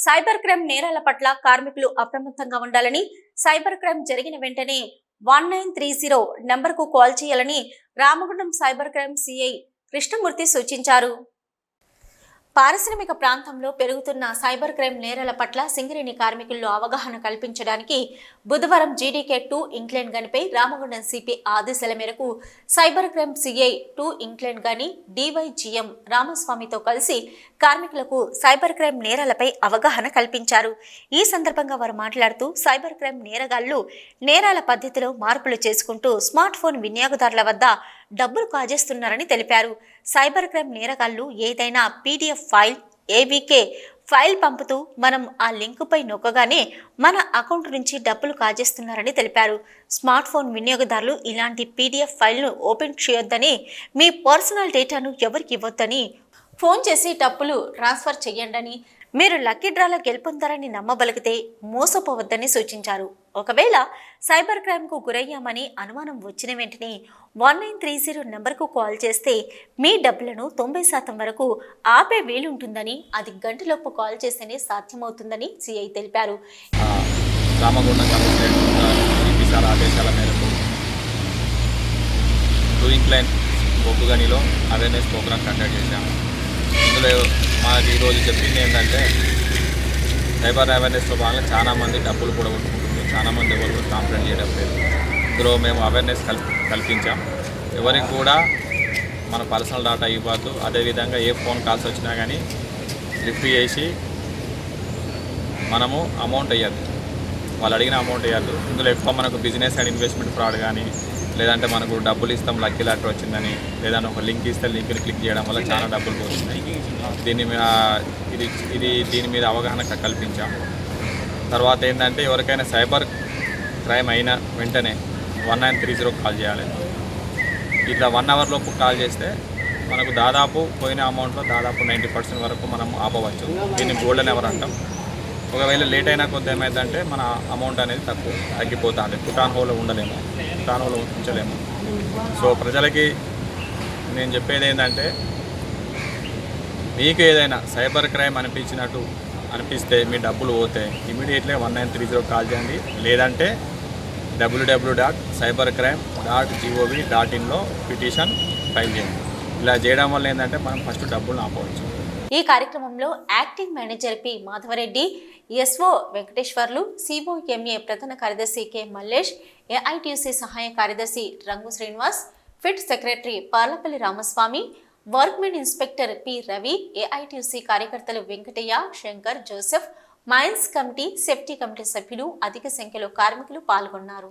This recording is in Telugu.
సైబర్ క్రైమ్ నేరాల పట్ల కార్మికులు అప్రమత్తంగా ఉండాలని, సైబర్ క్రైమ్ జరిగిన వెంటనే 1930 నంబర్కు కాల్ చేయాలని Ramagundam cyber crime CI Krishnamurthy సూచించారు. పారిశ్రామిక ప్రాంతంలో పెరుగుతున్న సైబర్ క్రైమ్ నేరాల పట్ల సింగరేణి కార్మికుల్లో అవగాహన కల్పించడానికి బుధవారం GDK-2 ఇంక్లైన్ గనిపై రామగుండం సిపి ఆదేశాల మేరకు సైబర్ క్రైమ్ సిఐ 2 ఇంక్లైన్ గని DYGM రామస్వామితో కలిసి కార్మికులకు సైబర్ క్రైమ్ నేరాలపై అవగాహన కల్పించారు. ఈ సందర్భంగా వారు మాట్లాడుతూ సైబర్ క్రైమ్ నేరగాళ్లు నేరాల పద్ధతిలో మార్పులు చేసుకుంటూ స్మార్ట్ ఫోన్ వినియోగదారుల వద్ద డబ్బులు కాజేస్తున్నారని తెలిపారు. సైబర్ క్రైమ్ నేరగాళ్లు ఏదైనా PDF ఫైల్, AVK ఫైల్ పంపుతూ మనం ఆ లింకుపై నొక్కగానే మన అకౌంట్ నుంచి డబ్బులు కాజేస్తున్నారని తెలిపారు. స్మార్ట్ ఫోన్ వినియోగదారులు ఇలాంటి PDF ఫైల్ను ఓపెన్ చేయొద్దని, మీ పర్సనల్ డేటాను ఎవరికి ఇవ్వొద్దని, ఫోన్ చేసి డబ్బులు ట్రాన్స్ఫర్ చేయండి, మీరు లక్కీ డ్రాలో గెలుపొందారని నమ్మబలిగితే మోసపోవద్దని సూచించారు. ఒకవేళ సైబర్ క్రైమ్కు గురయ్యామని అనుమానం వచ్చిన వెంటనే 1930 నంబర్కు కాల్ చేస్తే మీ డబ్బులను 90% వరకు ఆపే వీలుంటుందని, అది గంటలోపు కాల్ చేస్తేనే సాధ్యమవుతుందని సిఐ తెలిపారు. ఆదేశాల మేరకు బొగ్గుగనిలో అవేర్నెస్ ప్రోగ్రామ్ కండక్ట్ చేశాము. ఇందులో మాకు ఈరోజు చెప్పింది ఏంటంటే సైబర్ అవేర్నెస్లో భాగంగా చాలామంది డబ్బులు కూడా కొట్టుకుంటున్నారు, చాలామంది ఎవరు కూడా కంప్లైంట్ చేయడం లేదు. ఇందులో మేము అవేర్నెస్ కల్పించాం. ఎవరికి కూడా మన పర్సనల్ డేటా ఇవ్వద్దు, అదేవిధంగా ఏ ఫోన్ కాల్స్ వచ్చినా కానీ లిఫ్ట్ చేసి మనము అమౌంట్ వేయద్దు, వాళ్ళు అడిగిన అమౌంట్ వేయద్దు. ఇందులో ఎక్కువ మనకు బిజినెస్ అండ్ ఇన్వెస్ట్మెంట్ ఫ్రాడ్ కానీ, లేదంటే మనకు డబ్బులు ఇస్తాం లక్కీ లాటరీ వచ్చిందని, లేదంటే ఒక లింక్ ఇస్తే లింక్ని క్లిక్ చేయడం వల్ల చాలా డబ్బులు పోతున్నాయి. దీని మీద అవగాహన కల్పించాం. తర్వాత ఏంటంటే ఎవరికైనా సైబర్ క్రైమ్ అయిన వెంటనే 1930 కాల్ చేయాలి. ఇట్లా 1 అవర్ లోపు కాల్ చేస్తే మనకు దాదాపు పోయిన అమౌంట్లో దాదాపు 90% వరకు మనం ఆపవచ్చు. దీన్ని గోల్డెన్ అవర్ అంటాం. ఒకవేళ లేట్ అయినా కొంత ఏమైందంటే మన అమౌంట్ అనేది తగ్గిపోతుంది. పుటాన్ హోలో ఉండలేము, పుటాన్ హోలో ఉంచలేము. సో ప్రజలకి నేను చెప్పేది ఏంటంటే, మీకు ఏదైనా సైబర్ క్రైమ్ అనిపిస్తే మీ డబ్బులు పోతే ఇమీడియట్లీ 1930 కాల్ చేయండి, లేదంటే www.cybercrime.gov.in పిటిషన్ ఫైల్ చేయండి. ఇలా చేయడం వల్ల ఏంటంటే మనం ఫస్ట్ డబ్బులు ఆపవచ్చు. ఈ కార్యక్రమంలో acting manager P Madhavareddy, SO Venkateswarlu, COMA ప్రధాన కార్యదర్శి K మల్లేష్, AITC సహాయ కార్యదర్శి Rangu Srinivas, pit secretary Parlapalli Ramaswamy, workmen inspector P Ravi, AITC కార్యకర్తలు Venkataiah, Shankar, Joseph, mines committee, safety committee సభ్యులు, అధిక సంఖ్యలో కార్మికులు పాల్గొన్నారు.